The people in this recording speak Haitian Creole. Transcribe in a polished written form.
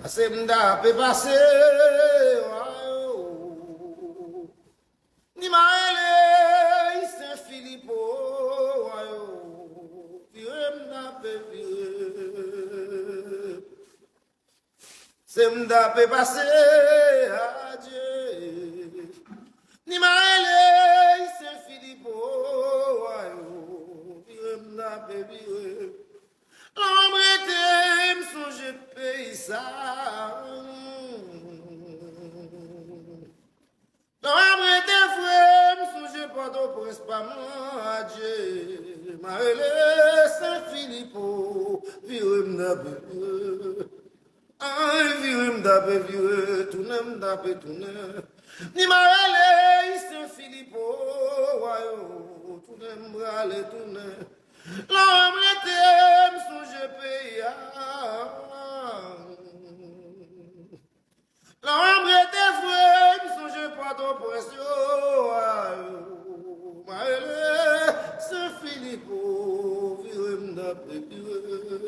Se mda pe pase, ni ma ele, Saint Philippe, vire mda pe vire. Se mda pe pase, adieu. Ni ma ele, Saint Philippe, vire mda pe vire. L'homme était m'songe paysan. L'homme était frère, m'songe pas d'eau pour pas Dieu. Ma Saint-Philippe, vire m'dabe. Ay, vire m'dabe, vire, tourne m'dabe, tourne. Ni ma Saint-Philippe, tourne m'brale, tourne. L'homme était m'songe paysan. L'homme était frère, m'songe pas d'eau pour Saint-Philippe, vire m'dabe, vire.